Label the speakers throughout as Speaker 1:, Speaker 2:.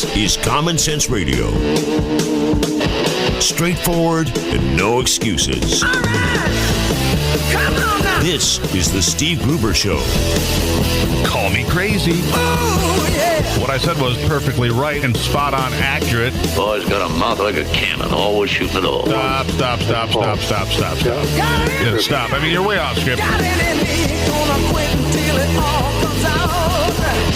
Speaker 1: This is Common Sense Radio. Straightforward and no excuses.
Speaker 2: All right. Come on now.
Speaker 1: This is the Steve Gruber Show.
Speaker 3: Call me crazy.
Speaker 2: Oh, yeah.
Speaker 3: What I said was perfectly right and spot on accurate.
Speaker 4: Boy's got a mouth like a cannon, always shooting it all.
Speaker 3: Stop. Yeah, stop. I mean, you're way off script.
Speaker 2: Got it in me. Gonna quit until it all comes out.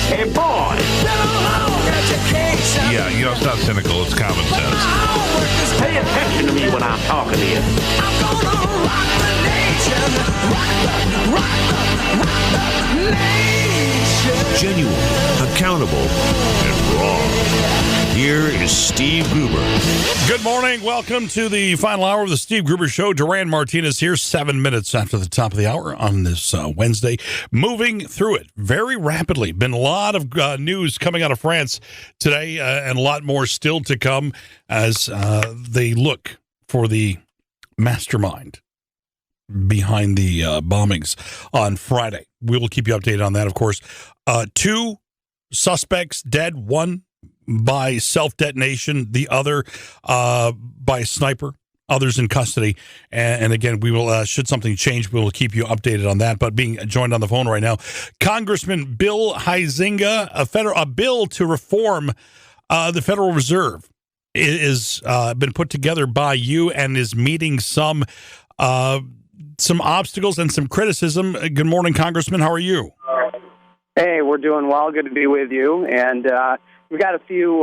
Speaker 4: Hey, boy!
Speaker 2: Been a long education.
Speaker 3: Yeah, it's not cynical. It's common sense.
Speaker 4: Pay attention to me when I'm talking to you.
Speaker 2: I'm gonna rock the nation. Rock the nation.
Speaker 1: Genuine, accountable, and raw. Here is Steve Gruber.
Speaker 5: Good morning. Welcome to the final hour of the Steve Gruber Show. Duran Martinez here, 7 minutes after the top of the hour on this Wednesday. Moving through it very rapidly. Been a lot of news coming out of France today and a lot more still to come as they look for the mastermind behind the bombings on Friday. We will keep you updated on that, of course. 2 suspects dead, one by self-detonation, the other by a sniper, others in custody. And again, we will, should something change, we will keep you updated on that. But being joined on the phone right now, Congressman Bill Huizenga, a bill to reform the Federal Reserve is been put together by you and is meeting some obstacles and some criticism. Good morning, Congressman. How are you?
Speaker 6: Hey, we're doing well. Good to be with you. And we've got a few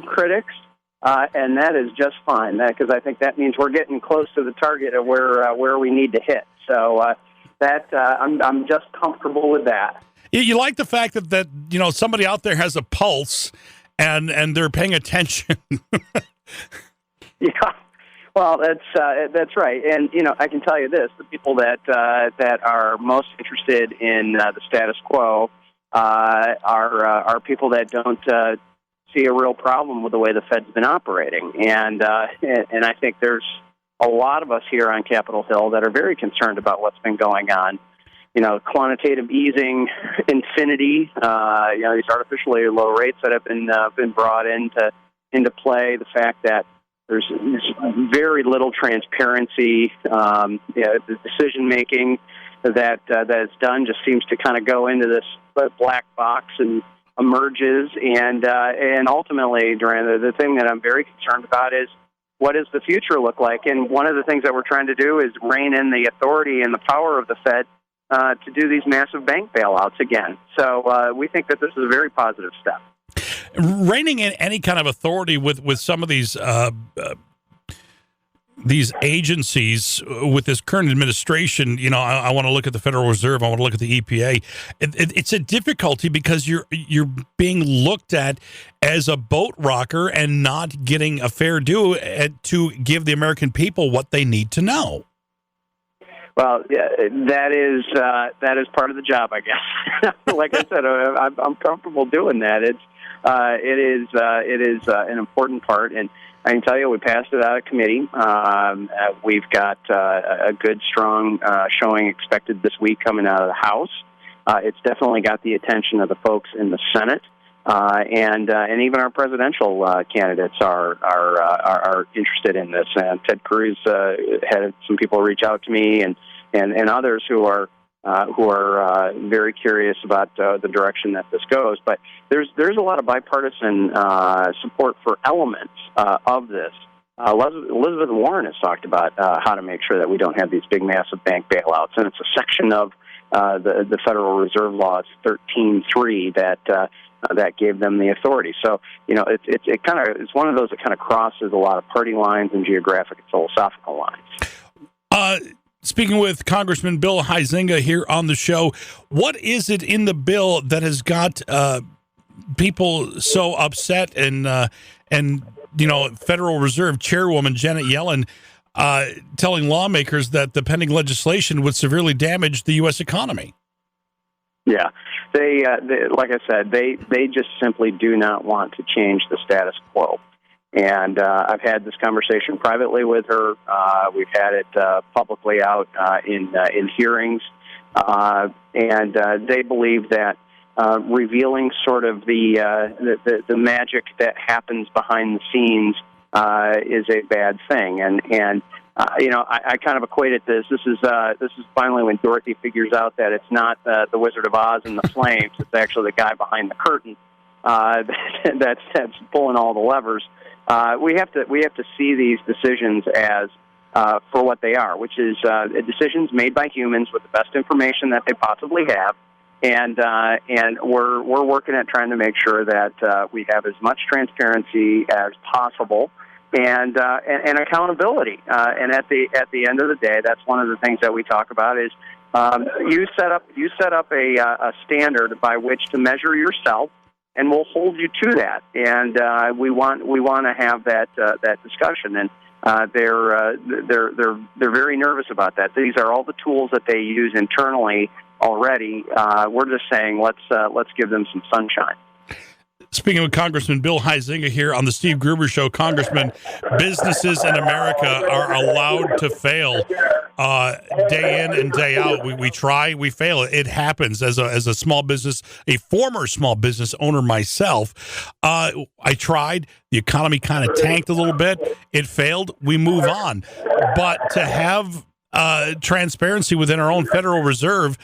Speaker 6: critics, and that is just fine. Because I think that means we're getting close to the target of where we need to hit. So I'm just comfortable with that.
Speaker 5: You like the fact that somebody out there has a pulse and they're paying attention.
Speaker 6: Yeah. Well, that's right, and I can tell you this: the people that are most interested in the status quo are people that don't see a real problem with the way the Fed's been operating, and I think there's a lot of us here on Capitol Hill that are very concerned about what's been going on. Quantitative easing, infinity, these artificially low rates that have been brought into play. The fact that there's very little transparency. The decision making that is done just seems to kind of go into this black box and emerges. And ultimately, Duran, the thing that I'm very concerned about is what does the future look like? And one of the things that we're trying to do is rein in the authority and the power of the Fed to do these massive bank bailouts again. So we think that this is a very positive step.
Speaker 5: Reining in any kind of authority with some of these agencies with this current administration, I want to look at the Federal Reserve, I want to look at the EPA. It's a difficulty because you're being looked at as a boat rocker and not getting a fair due to give the American people what they need to know.
Speaker 6: Well, yeah, that is part of the job, I guess. Like I said, I'm comfortable doing that. It is an important part, and I can tell you we passed it out of committee. We've got a good, strong showing expected this week coming out of the House. It's definitely got the attention of the folks in the Senate, and even our presidential candidates are interested in this. And Ted Cruz had some people reach out to me, and others who are very curious about the direction that this goes. But there's a lot of bipartisan support for elements of this. Elizabeth Warren has talked about how to make sure that we don't have these big, massive bank bailouts, and it's a section of the Federal Reserve Law, 13.3, that gave them the authority. So it's one of those that kind of crosses a lot of party lines and geographic and philosophical lines.
Speaker 5: Speaking with Congressman Bill Huizenga here on the show, what is it in the bill that has got people so upset and Federal Reserve Chairwoman Janet Yellen telling lawmakers that the pending legislation would severely damage the U.S. economy?
Speaker 6: Yeah, they like I said, they just simply do not want to change the status quo. And I've had this conversation privately with her. We've had it publicly out in hearings, and they believe that revealing sort of the magic that happens behind the scenes is a bad thing. And I kind of equated this. This is finally when Dorothy figures out that it's not the Wizard of Oz and the flames. It's actually the guy behind the curtain that's pulling all the levers. We have to see these decisions as for what they are, which is decisions made by humans with the best information that they possibly have, and we're working at trying to make sure that we have as much transparency as possible. And accountability. And at the end of the day, that's one of the things that we talk about is you set up a standard by which to measure yourself, and we'll hold you to that. And we want to have that discussion. And they're very nervous about that. These are all the tools that they use internally already. We're just saying let's give them some sunshine.
Speaker 5: Speaking of Congressman Bill Huizenga here on the Steve Gruber Show, Congressman, businesses in America are allowed to fail day in and day out. We try, we fail. It happens. As a small business, a former small business owner myself, I tried. The economy kind of tanked a little bit. It failed. We move on. But to have transparency within our own Federal Reserve,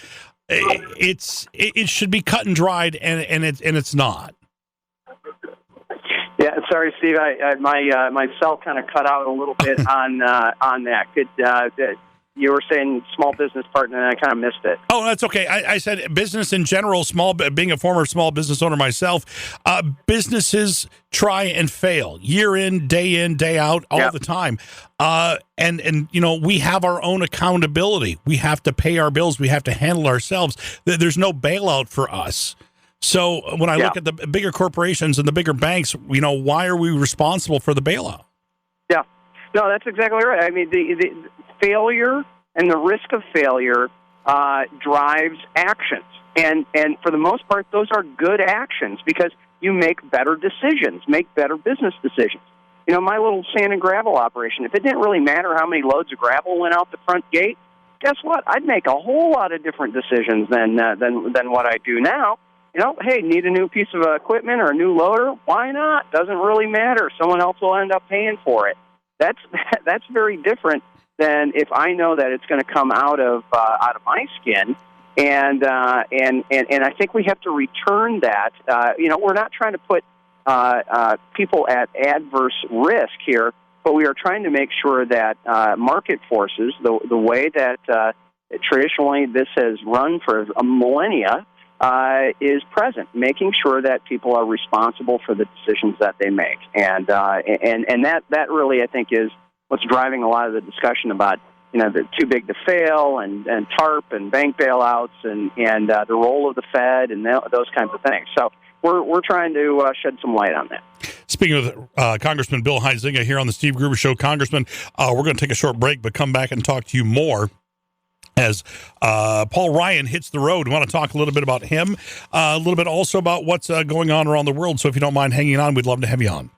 Speaker 5: it should be cut and dried, and it's not.
Speaker 6: Yeah, sorry, Steve. My cell kind of cut out a little bit on that. You were saying small business partner, and I kind of missed it.
Speaker 5: Oh, that's okay. I said business in general. Being a former small business owner myself, businesses try and fail year in, day out, all the time. And we have our own accountability. We have to pay our bills. We have to handle ourselves. There's no bailout for us. So when I look at the bigger corporations and the bigger banks, why are we responsible for the bailout? Yeah,
Speaker 6: no, that's exactly right. I mean, the failure and the risk of failure drives actions, and for the most part, those are good actions because you make better decisions, make better business decisions. My little sand and gravel operation, if it didn't really matter how many loads of gravel went out the front gate, guess what? I'd make a whole lot of different decisions than what I do now. Hey, need a new piece of equipment or a new loader? Why not? Doesn't really matter. Someone else will end up paying for it. That's very different than if I know that it's going to come out of my skin. And I think we have to return that. We're not trying to put people at adverse risk here, but we are trying to make sure that market forces, the way that traditionally this has run for a millennia, is present, making sure that people are responsible for the decisions that they make, and that really I think is what's driving a lot of the discussion about the too big to fail and TARP and bank bailouts and the role of the Fed and those kinds of things. So we're trying to shed some light on that.
Speaker 5: Speaking of Congressman Bill Huizenga here on the Steve Gruber Show, Congressman, we're going to take a short break, but come back and talk to you more. As Paul Ryan hits the road. We want to talk a little bit about him, a little bit also about what's going on around the world. So if you don't mind hanging on, we'd love to have you on.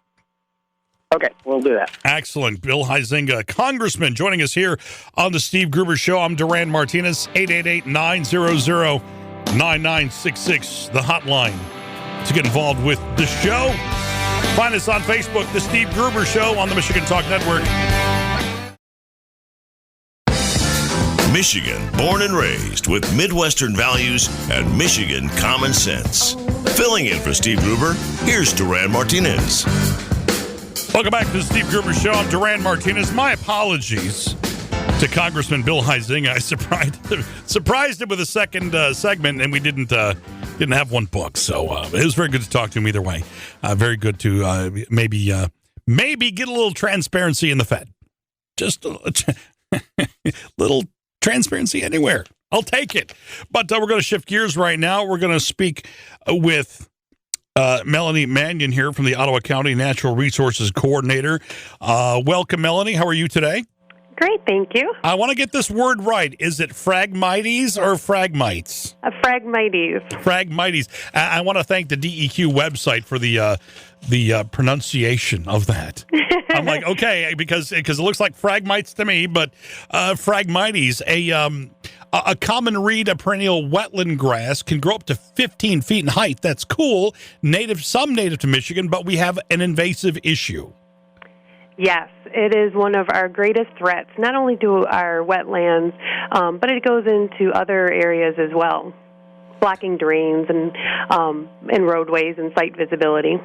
Speaker 6: Okay, we'll do that.
Speaker 5: Excellent. Bill Huizenga, Congressman, joining us here on the Steve Gruber Show. I'm Duran Martinez, 888-900-9966, the hotline to get involved with the show. Find us on Facebook, The Steve Gruber Show on the Michigan Talk Network.
Speaker 1: Michigan, born and raised with Midwestern values and Michigan common sense. Filling in for Steve Gruber, here's Duran Martinez.
Speaker 5: Welcome back to the Steve Gruber Show. I'm Duran Martinez. My apologies to Congressman Bill Huizenga. I surprised him with a second segment, and we didn't have one book. So it was very good to talk to him either way. Very good to maybe get a little transparency in the Fed. Just a little transparency anywhere. I'll take it. But we're going to shift gears right now. We're going to speak with Melanie Manion here from the Ottawa County Natural Resources Coordinator. Welcome, Melanie. How are you today?
Speaker 7: Great, thank you.
Speaker 5: I want to get this word right. Is it Phragmites or Phragmites?
Speaker 7: Phragmites.
Speaker 5: Phragmites. I want to thank the DEQ website for the pronunciation of that. I'm like, okay, because it looks like Phragmites to me, but Phragmites, A common reed, a perennial wetland grass, can grow up to 15 feet in height. That's cool. Some native to Michigan, but we have an invasive issue.
Speaker 7: Yes, it is one of our greatest threats, not only to our wetlands, but it goes into other areas as well, blocking drains and roadways and site visibility.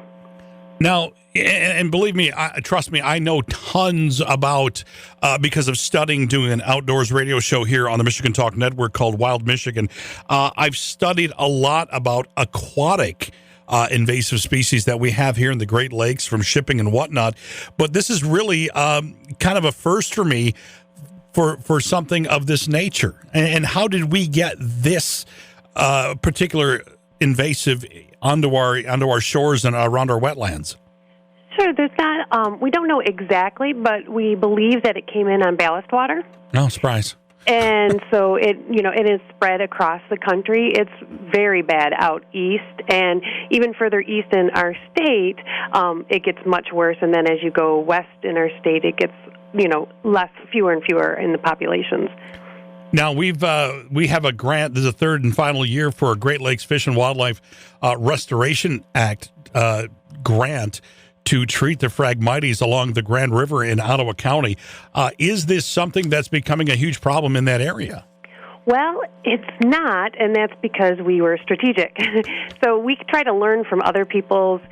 Speaker 5: Now, and believe me, trust me, I know tons about, because of studying, doing an outdoors radio show here on the Michigan Talk Network called Wild Michigan. I've studied a lot about aquatic invasive species that we have here in the Great Lakes from shipping and whatnot. But this is really kind of a first for me for something of this nature. And how did we get this particular invasive onto our shores and around our wetlands?
Speaker 7: Sure, there's not, we don't know exactly, but we believe that it came in on ballast water.
Speaker 5: No surprise.
Speaker 7: And so it is spread across the country. It's very bad out east, and even further east in our state, it gets much worse. And then as you go west in our state, it gets, fewer and fewer in the populations.
Speaker 5: Now, we have a grant. This is the third and final year for a Great Lakes Fish and Wildlife Restoration Act grant to treat the Phragmites along the Grand River in Ottawa County. Is this something that's becoming a huge problem in that area?
Speaker 7: Well, it's not, and that's because we were strategic. So we try to learn from other people's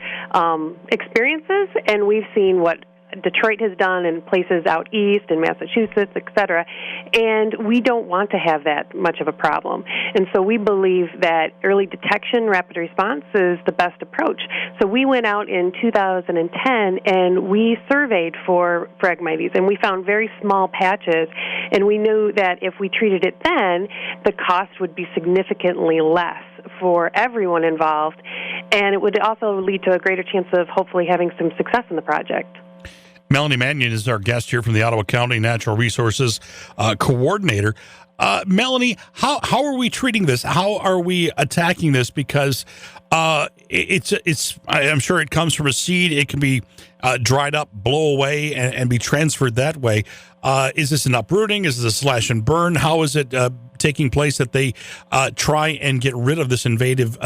Speaker 7: experiences, and we've seen what Detroit has done in places out east in Massachusetts, et cetera, and we don't want to have that much of a problem. And so we believe that early detection, rapid response is the best approach. So we went out in 2010 and we surveyed for Phragmites, and we found very small patches, and we knew that if we treated it then, the cost would be significantly less for everyone involved, and it would also lead to a greater chance of hopefully having some success in the project.
Speaker 5: Melanie Manion is our guest here from the Ottawa County Natural Resources Coordinator. Melanie, how are we treating this? How are we attacking this? Because I'm sure it comes from a seed. It can be dried up, blow away, and be transferred that way. Is this an uprooting? Is this a slash and burn? How is it taking place that they try and get rid of this invasive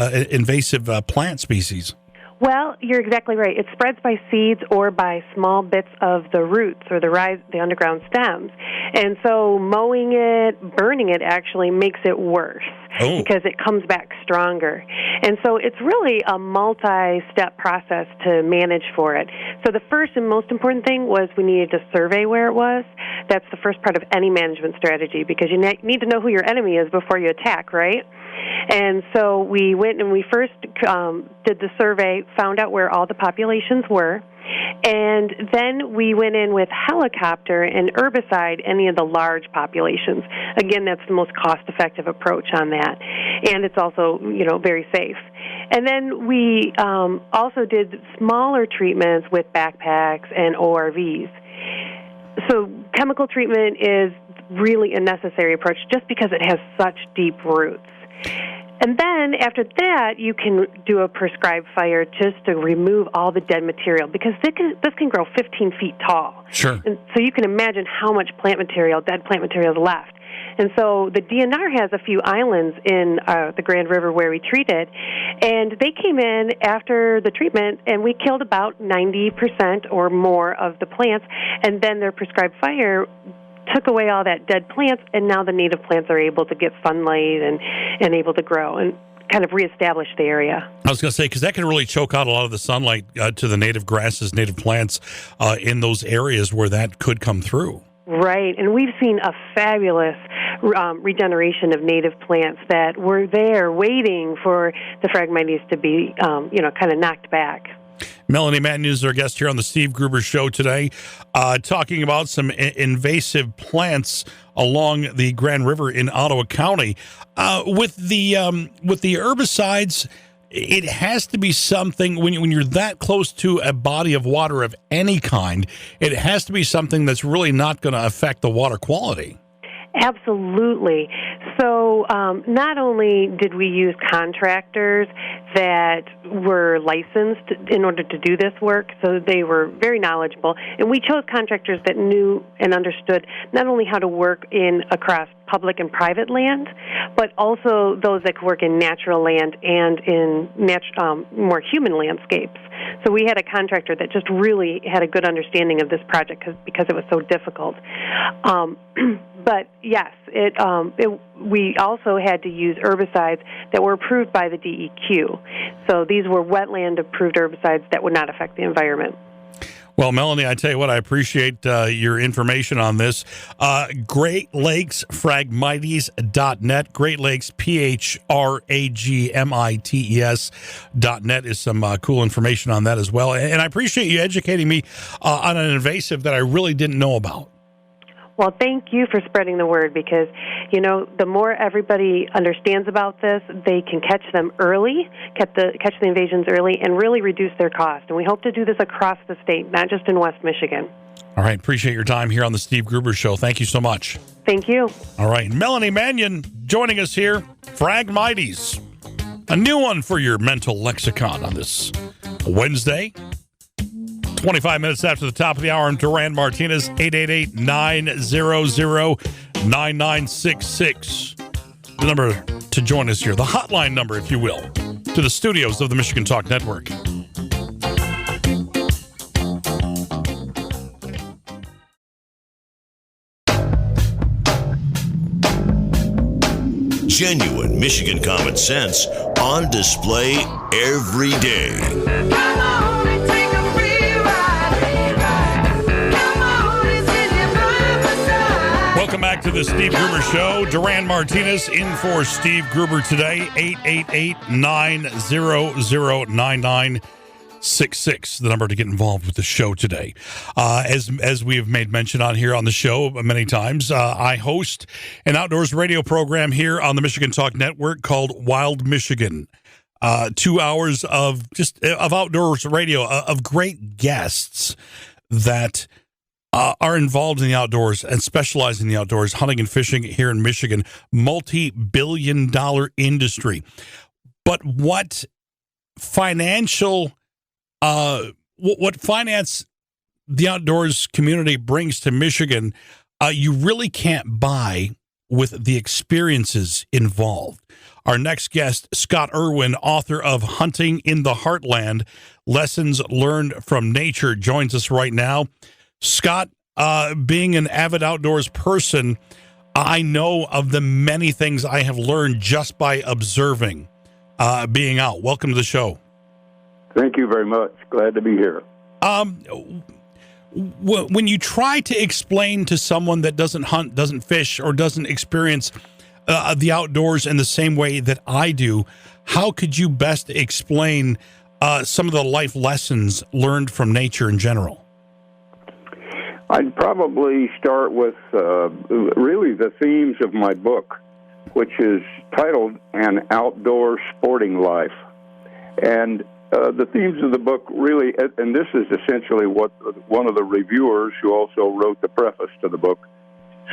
Speaker 5: plant species?
Speaker 7: Well, you're exactly right. It spreads by seeds or by small bits of the roots or the underground stems. And so mowing it, burning it actually makes it worse because it comes back stronger. And so it's really a multi-step process to manage for it. So the first and most important thing was we needed to survey where it was. That's the first part of any management strategy because you need to know who your enemy is before you attack, right? And so we went and we first did the survey, found out where all the populations were, and then we went in with helicopter and herbicide any of the large populations. Again, that's the most cost-effective approach on that, and it's also, very safe. And then we also did smaller treatments with backpacks and ORVs. So chemical treatment is really a necessary approach just because it has such deep roots. And then after that, you can do a prescribed fire just to remove all the dead material because this can grow 15 feet tall.
Speaker 5: Sure.
Speaker 7: And so you can imagine how much dead plant material is left. And so the DNR has a few islands in the Grand River where we treated, and they came in after the treatment, and we killed about 90% or more of the plants, and then their prescribed fire took away all that dead plants, and now the native plants are able to get sunlight and able to grow and kind of reestablish the area.
Speaker 5: I was going to say, because that can really choke out a lot of the sunlight to the native grasses, native plants in those areas where that could come through.
Speaker 7: Right, and we've seen a fabulous regeneration of native plants that were there waiting for the Phragmites to be, kind of knocked back.
Speaker 5: Melanie Manion is our guest here on the Steve Gruber Show today, talking about some invasive plants along the Grand River in Ottawa County. With the herbicides, it has to be something, when you're that close to a body of water of any kind, it has to be something that's really not going to affect the water quality.
Speaker 7: Absolutely. So not only did we use contractors that were licensed in order to do this work, so they were very knowledgeable, and we chose contractors that knew and understood not only how to work across public and private land, but also those that could work in natural land and in more human landscapes. So we had a contractor that just really had a good understanding of this project because it was so difficult. But yes, we also had to use herbicides that were approved by the DEQ. So these were wetland-approved herbicides that would not affect the environment.
Speaker 5: Well, Melanie, I tell you what, I appreciate your information on this. Great Lakes Phragmites.net. Great Lakes, PHRAGMITES.net is some cool information on that as well. And I appreciate you educating me on an invasive that I really didn't know about.
Speaker 7: Well, thank you for spreading the word because, the more everybody understands about this, they can catch them early, catch the invasions early, and really reduce their cost. And we hope to do this across the state, not just in West Michigan.
Speaker 5: All right. Appreciate your time here on the Steve Gruber Show. Thank you so much.
Speaker 7: Thank you.
Speaker 5: All right. Melanie Manion joining us here. Phragmites. A new one for your mental lexicon on this Wednesday. 25 minutes after the top of the hour, I'm Duran Martinez, 888-900-9966. The number to join us here, the hotline number, if you will, to the studios of the Michigan Talk Network.
Speaker 1: Genuine Michigan common sense on display every day.
Speaker 2: Come on and take a free ride. Come on and sit your driver's side.
Speaker 5: Welcome back to the Steve Gruber Show. Duran Martinez in for Steve Gruber today, 888-900-9966, the number to get involved with the show today. As we have made mention on here on the show many times, I host an outdoors radio program here on the Michigan Talk Network called Wild Michigan. 2 hours of outdoors radio, of great guests that are involved in the outdoors and specialize in the outdoors, hunting and fishing here in Michigan, multi-billion-dollar industry. But what finance the outdoors community brings to Michigan, you really can't buy with the experiences involved. Our next guest, Scott Irwin, author of Hunting in the Heartland, Lessons Learned from Nature, joins us right now. Scott, being an avid outdoors person, I know of the many things I have learned just by observing being out. Welcome to the show.
Speaker 8: Thank you very much. Glad to be here.
Speaker 5: When you try to explain to someone that doesn't hunt, doesn't fish, or doesn't experience the outdoors in the same way that I do, how could you best explain some of the life lessons learned from nature in general?
Speaker 8: I'd probably start with really the themes of my book, which is titled An Outdoor Sporting Life. And the themes of the book really, and this is essentially what one of the reviewers who also wrote the preface to the book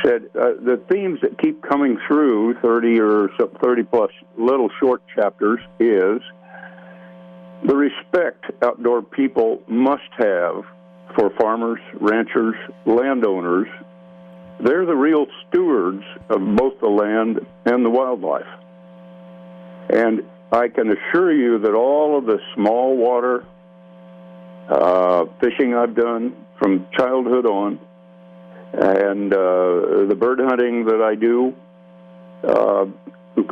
Speaker 8: said, the themes that keep coming through 30-plus little short chapters is the respect outdoor people must have for farmers, ranchers, landowners. They're the real stewards of both the land and the wildlife. And I can assure you that all of the small water fishing I've done from childhood on, and the bird hunting that I do,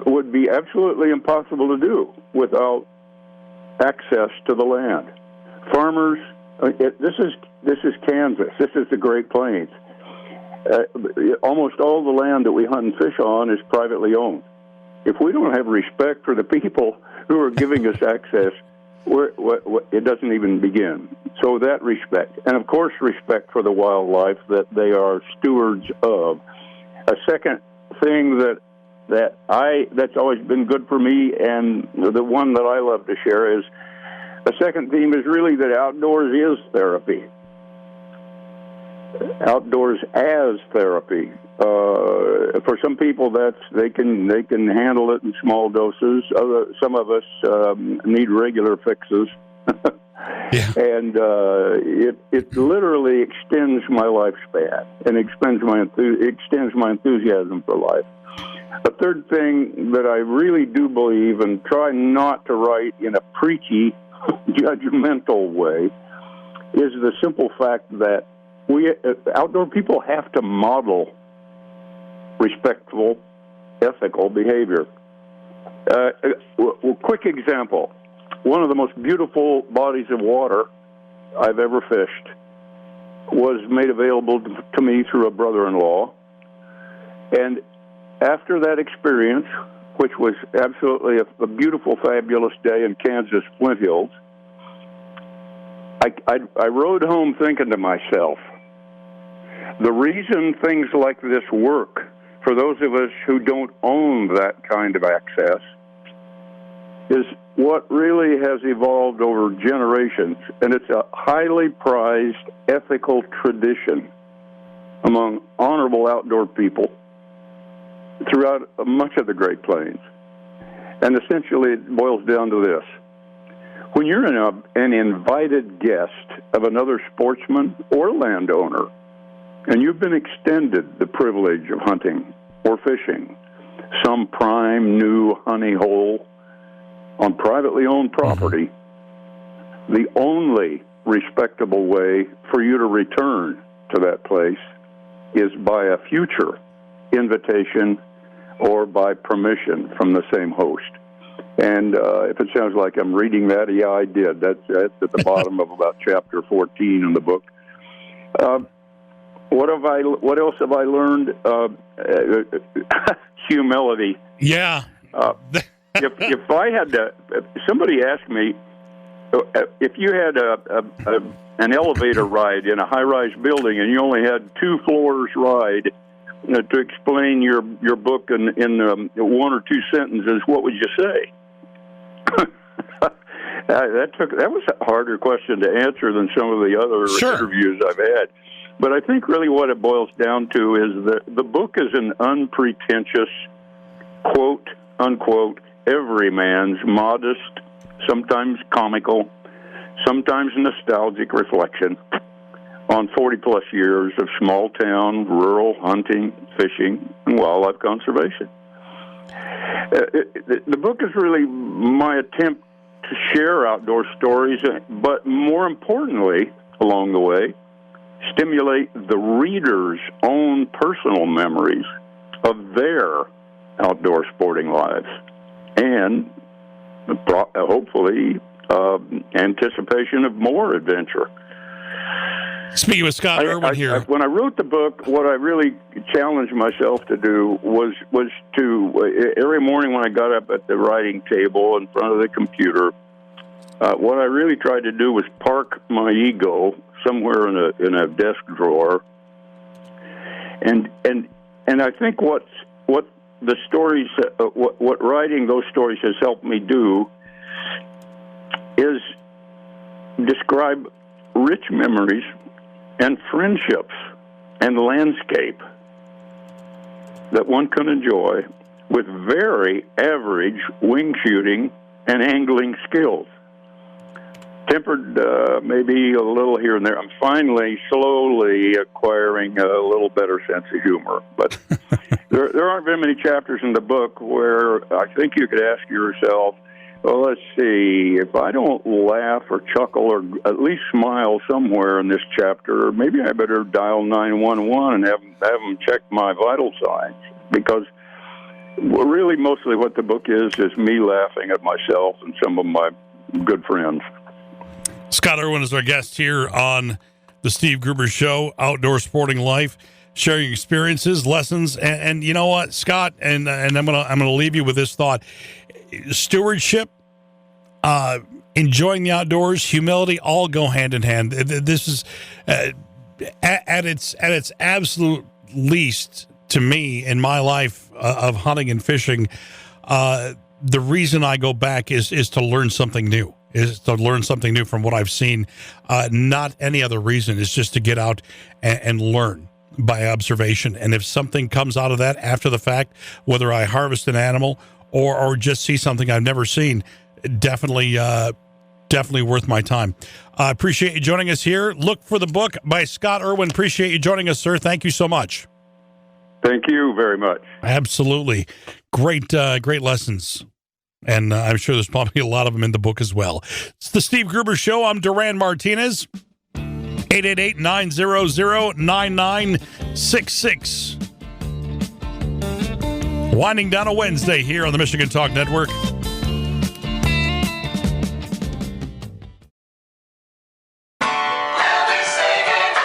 Speaker 8: would be absolutely impossible to do without access to the land. Farmers, this is Kansas. This is the Great Plains. Almost all the land that we hunt and fish on is privately owned. If we don't have respect for the people who are giving us access, it doesn't even begin. So that respect, and of course respect for the wildlife that they are stewards of. A second thing that's always been good for me, and the one that I love to share is, a second theme is really that outdoors is therapy. outdoors as therapy. For some people, they can handle it in small doses. Some of us need regular fixes.
Speaker 5: Yeah.
Speaker 8: And it literally extends my lifespan and extends my enthusiasm for life. A third thing that I really do believe, and try not to write in a preachy, judgmental way, is the simple fact that we outdoor people have to model respectful, ethical behavior. Quick example. One of the most beautiful bodies of water I've ever fished was made available to me through a brother-in-law. And after that experience, which was absolutely a beautiful, fabulous day in Kansas Flint Hills, I rode home thinking to myself, the reason things like this work for those of us who don't own that kind of access is what really has evolved over generations, and it's a highly prized ethical tradition among honorable outdoor people throughout much of the Great Plains. And essentially it boils down to this. When you're an invited guest of another sportsman or landowner, and you've been extended the privilege of hunting or fishing some prime new honey hole on privately owned property, the only respectable way for you to return to that place is by a future invitation or by permission from the same host. And if it sounds like I'm reading that, yeah, I did. That's at the bottom of about chapter 14 in the book. What else have I learned? Humility.
Speaker 5: Yeah.
Speaker 8: If I had to, if somebody asked me if you had an elevator ride in a high-rise building and you only had 2 floors ride to explain your book in 1 or 2 sentences, what would you say? That was a harder question to answer than some of the other interviews I've had. But I think really what it boils down to is that the book is an unpretentious, quote, unquote, everyman's modest, sometimes comical, sometimes nostalgic reflection on 40-plus years of small-town, rural hunting, fishing, and wildlife conservation. The book is really my attempt to share outdoor stories, but more importantly, along the way, stimulate the reader's own personal memories of their outdoor sporting lives and hopefully anticipation of more adventure.
Speaker 5: Speaking with Scott Irwin here.
Speaker 8: When I wrote the book, what I really challenged myself to do was to, every morning when I got up at the writing table in front of the computer, what I really tried to do was park my ego somewhere in a desk drawer. And I think what the stories, what writing those stories has helped me do is describe rich memories and friendships and landscape that one can enjoy with very average wing shooting and angling skills. Tempered maybe a little here and there. I'm finally, slowly acquiring a little better sense of humor. But there aren't very many chapters in the book where I think you could ask yourself, well, let's see, if I don't laugh or chuckle or at least smile somewhere in this chapter, maybe I better dial 911 and have them check my vital signs. Because really mostly what the book is me laughing at myself and some of my good friends.
Speaker 5: Scott Irwin is our guest here on the Steve Gruber Show, Outdoor Sporting Life, sharing experiences, lessons, and you know what, Scott, and I'm gonna leave you with this thought: stewardship, enjoying the outdoors, humility, all go hand in hand. This is at its absolute least to me in my life of hunting and fishing. The reason I go back is to learn something new. is to learn something new from what I've seen. Not any other reason. It's just to get out and learn by observation. And if something comes out of that after the fact, whether I harvest an animal or just see something I've never seen, definitely worth my time. I appreciate you joining us here. Look for the book by Scott Irwin. Appreciate you joining us, sir. Thank you so much.
Speaker 8: Thank you very much.
Speaker 5: Absolutely. Great lessons. And I'm sure there's probably a lot of them in the book as well. It's the Steve Gruber Show. I'm Duran Martinez. 888-900-9966. Winding down a Wednesday here on the Michigan Talk Network.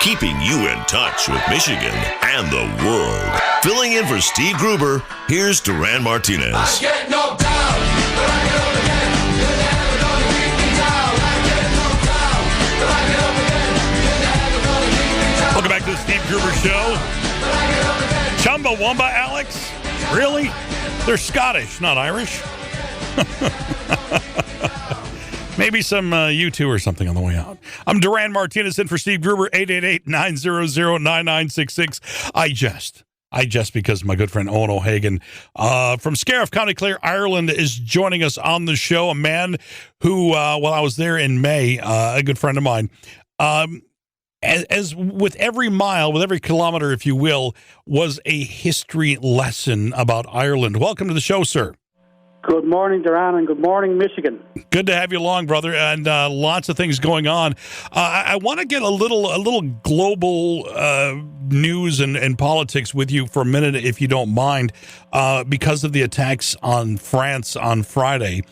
Speaker 1: Keeping you in touch with Michigan and the world. Filling in for Steve Gruber, here's Duran Martinez.
Speaker 2: I get knocked down, but I get up again. You're never gonna keep me down. I get knocked down, but I get up again. You're never gonna keep me down.
Speaker 5: Welcome back to the Steve Gruber Show. Chumbawamba, Alex? Really? They're Scottish, not Irish. Maybe some U2 or something on the way out. I'm Duran Martinez in for Steve Gruber, 888-900-9966. I jest because my good friend Eoin O'Hagan from Scariff, County Clare, Ireland, is joining us on the show. A man who, while I was there in May, a good friend of mine, as with every mile, with every kilometer, if you will, was a history lesson about Ireland. Welcome to the show, sir.
Speaker 9: Good morning, Duran, and good morning, Michigan.
Speaker 5: Good to have you along, brother, and lots of things going on. I want to get a little global news and politics with you for a minute, if you don't mind, because of the attacks on France on Friday,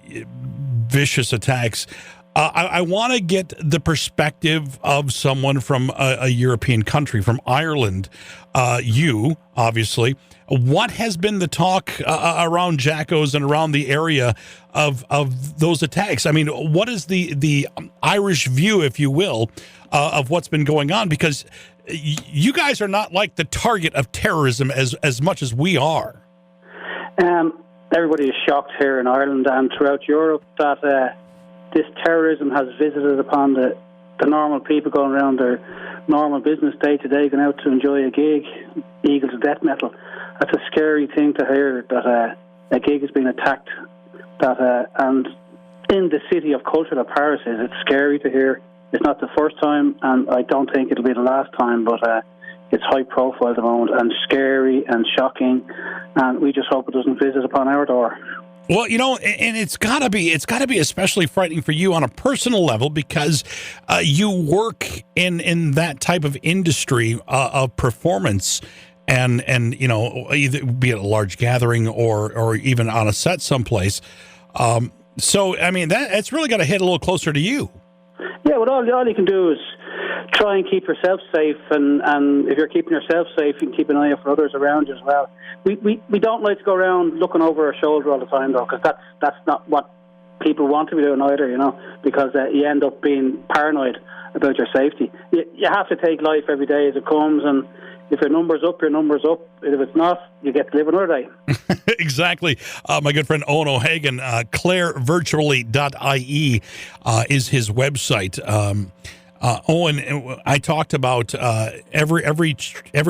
Speaker 5: vicious attacks. I want to get the perspective of someone from a European country, from Ireland. You, obviously. What has been the talk around Jackos and around the area of those attacks? I mean, what is the Irish view, if you will, of what's been going on? Because you guys are not like the target of terrorism as much as we are.
Speaker 9: Everybody is shocked here in Ireland and throughout Europe that this terrorism has visited upon the normal people going around their normal business day to day, going out to enjoy a gig, Eagles of death metal. That's a scary thing to hear, that a gig has been attacked. And in the city of culture that Paris is, it's scary to hear. It's not the first time, and I don't think it'll be the last time, but it's high profile at the moment, and scary and shocking, and we just hope it doesn't visit upon our door.
Speaker 5: Well, you know, and it's got to be especially frightening for you on a personal level, because you work in that type of industry of performance, and you know, either be it a large gathering or even on a set someplace. So I mean, it's really got to hit a little closer to you.
Speaker 9: Yeah, well, all you can do is try and keep yourself safe, and if you're keeping yourself safe, you can keep an eye out for others around you as well. We don't like to go around looking over our shoulder all the time, though, because that's not what people want to be doing either, you know, because you end up being paranoid about your safety. You have to take life every day as it comes, and if your number's up, your number's up. If it's not, you get to live another day.
Speaker 5: Exactly. My good friend Eoin O'Hagan, ClareVirtually.ie is his website. Eoin, I talked about every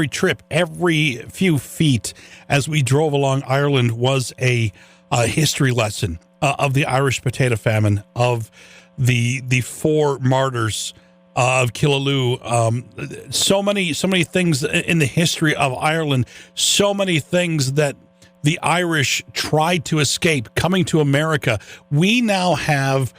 Speaker 5: trip, every few feet as we drove along Ireland was a history lesson of the Irish potato famine, of the four martyrs of Killaloe. So many things in the history of Ireland, so many things that the Irish tried to escape coming to America. We now have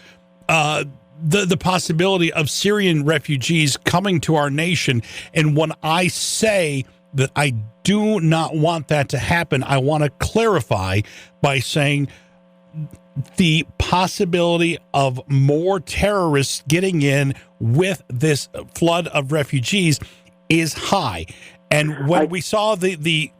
Speaker 5: the possibility of Syrian refugees coming to our nation. And when I say that I do not want that to happen, I want to clarify by saying the possibility of more terrorists getting in with this flood of refugees is high. And when we saw the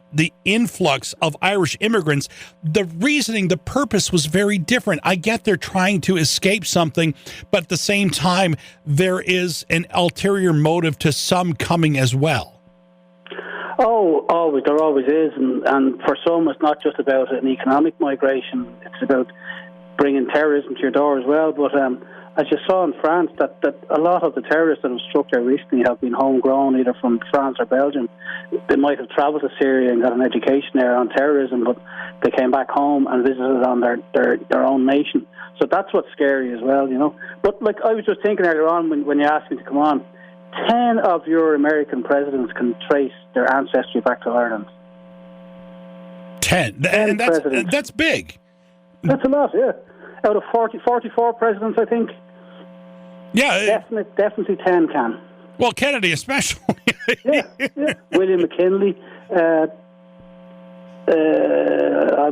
Speaker 5: influx of Irish immigrants, the reasoning, the purpose was very different. I get they're trying to escape something, but at the same time, there is an ulterior motive to some coming as well.
Speaker 9: Oh, always. There always is. And for some, it's not just about an economic migration. It's about bringing terrorism to your door as well. But as you saw in France, that a lot of the terrorists that have struck there recently have been homegrown, either from France or Belgium. They might have travelled to Syria and got an education there on terrorism, but they came back home and visited on their own nation. So that's what's scary as well, But like I was just thinking earlier on when you asked me to come on, 10 of your American presidents can trace their ancestry back to Ireland.
Speaker 5: 10. And that's big.
Speaker 9: That's a lot, yeah. Out of 44 presidents, I think.
Speaker 5: Yeah.
Speaker 9: Definitely 10 can.
Speaker 5: Well, Kennedy especially.
Speaker 9: yeah. William McKinley. I'm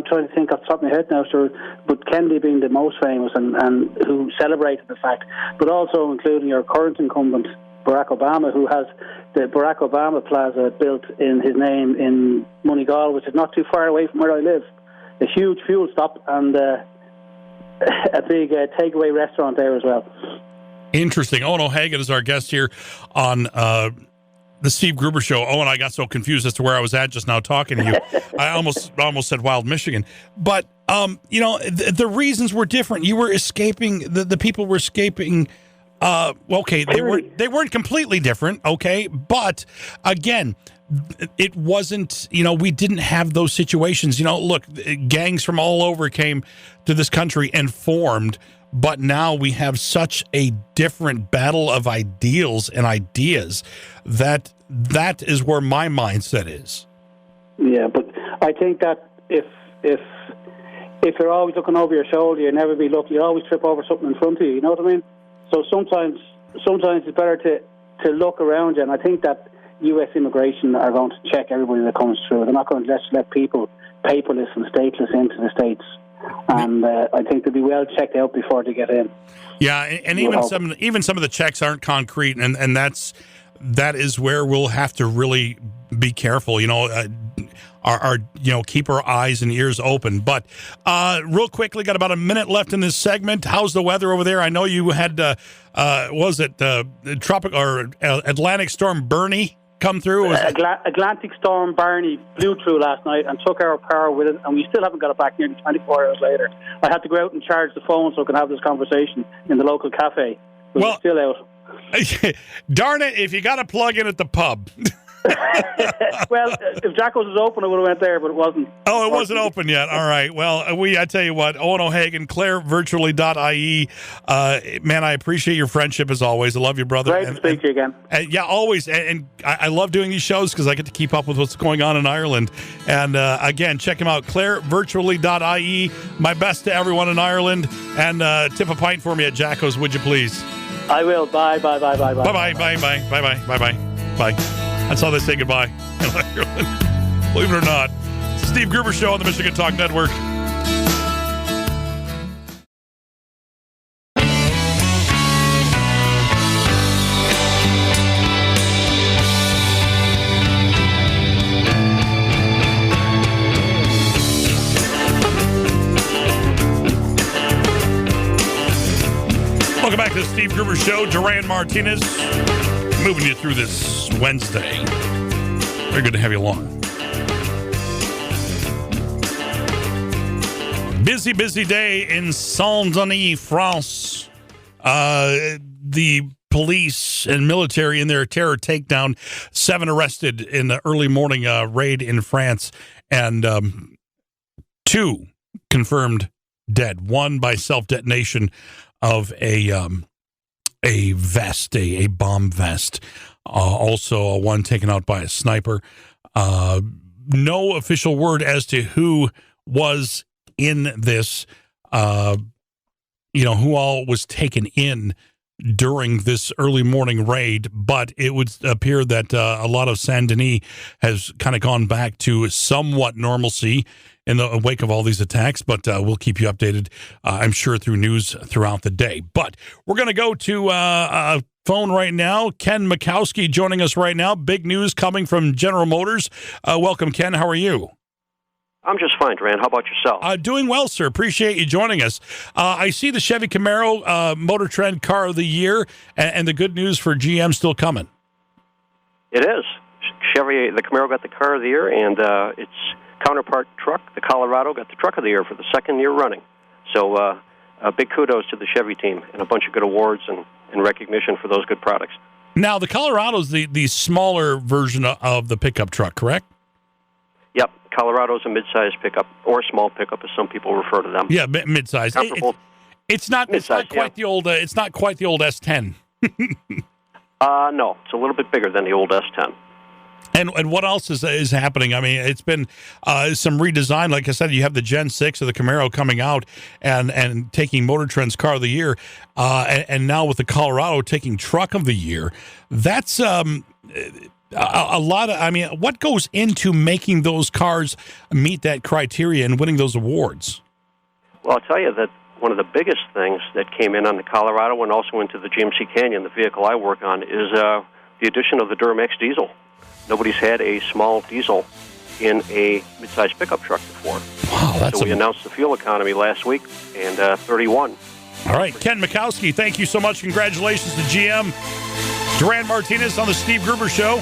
Speaker 9: trying to think off the top of my head now, sure. But Kennedy being the most famous and who celebrated the fact, but also including your current incumbent, Barack Obama, who has the Barack Obama Plaza built in his name in Moneygall, which is not too far away from where I live. A huge fuel stop and a big takeaway restaurant there as well.
Speaker 5: Interesting. Eoin O'Hagan is our guest here on the Steve Gruber Show. Owen, I got so confused as to where I was at just now talking to you. I almost said Wild Michigan. But, the reasons were different. You were escaping, the people were escaping. Okay, they weren't completely different, okay? But, again, it wasn't, we didn't have those situations. Look, gangs from all over came to this country and formed, but now we have such a different battle of ideals and ideas that is where my mindset is. Yeah, but
Speaker 9: I think that if you're always looking over your shoulder, you'll never be looking. You always trip over something in front of you. You know what I mean? So sometimes it's better to look around you, and I think that U.S. immigration are going to check everybody that comes through. They're not going to just let people paperless and stateless into the States. And I think they'll be well checked out before they get in. Yeah, and even some of the checks aren't concrete, and that is where we'll have to really be careful. Keep our eyes and ears open. But real quickly, got about a minute left in this segment. How's the weather over there? I know you had tropic or Atlantic storm Bernie come through? Atlantic storm Barney blew through last night and took our power with it, and we still haven't got it back nearly 24 hours later. I had to go out and charge the phone so I can have this conversation in the local cafe. But it's still out. Darn it, if you got to plug in at the pub. Well, if Jacko's was open, I would have went there, but it wasn't. Oh, it wasn't open yet. All right. Well, I tell you what, Eoin O'Hagan, ClareVirtually.ie. Man, I appreciate your friendship as always. I love you, brother. Great to speak to you again. Yeah, always. And I love doing these shows because I get to keep up with what's going on in Ireland. And again, check him out, ClareVirtually.ie. My best to everyone in Ireland. And tip a pint for me at Jacko's, would you please? I will. Bye. Bye. That's how they say goodbye. Believe it or not. Steve Gruber Show on the Michigan Talk Network. Welcome back to the Steve Gruber Show. Duran Martinez moving you through this Wednesday. Very good to have you along. Busy day in Saint-Denis, France. The police and military in their terror takedown, 7 arrested in the early morning raid in France, and 2 confirmed dead. 1 by self-detonation of a vest, a bomb vest. Also, 1 taken out by a sniper. No official word as to who was in this, who all was taken in during this early morning raid, but it would appear that a lot of Saint-Denis has kind of gone back to somewhat normalcy in the wake of all these attacks, but we'll keep you updated, I'm sure, through news throughout the day. But we're going to go to a phone right now. Ken Mikowski joining us right now. Big news coming from General Motors. Welcome, Ken. How are you?
Speaker 10: I'm just fine, Duran. How about yourself?
Speaker 5: Doing well, sir. Appreciate you joining us. I see the Chevy Camaro Motor Trend Car of the Year, and the good news for GM still coming.
Speaker 10: It is. Chevy, the Camaro got the Car of the Year, and its counterpart truck, the Colorado, got the Truck of the Year for the 2nd year running. So big kudos to the Chevy team and a bunch of good awards and recognition for those good products.
Speaker 5: Now, the Colorado's the smaller version of the pickup truck, correct?
Speaker 10: Yep, Colorado's a mid-size pickup, or small pickup, as some people refer to them.
Speaker 5: Yeah, mid-size. It's not quite the old. It's not quite the old S10.
Speaker 10: No, it's a little bit bigger than the old S10.
Speaker 5: And what else is happening? I mean, it's been some redesign. Like I said, you have the Gen 6 of the Camaro coming out and taking Motor Trend's Car of the Year, and now with the Colorado taking Truck of the Year. That's a lot of. I mean, what goes into making those cars meet that criteria and winning those awards?
Speaker 10: Well, I'll tell you that one of the biggest things that came in on the Colorado and also into the GMC Canyon, the vehicle I work on, is the addition of the Duramax diesel. Nobody's had a small diesel in a mid-size pickup truck before.
Speaker 5: Wow,
Speaker 10: so we announced the fuel economy last week, and 31.
Speaker 5: All right, Ken Mikowski, thank you so much. Congratulations to GM. Duran Martinez on the Steve Gruber Show.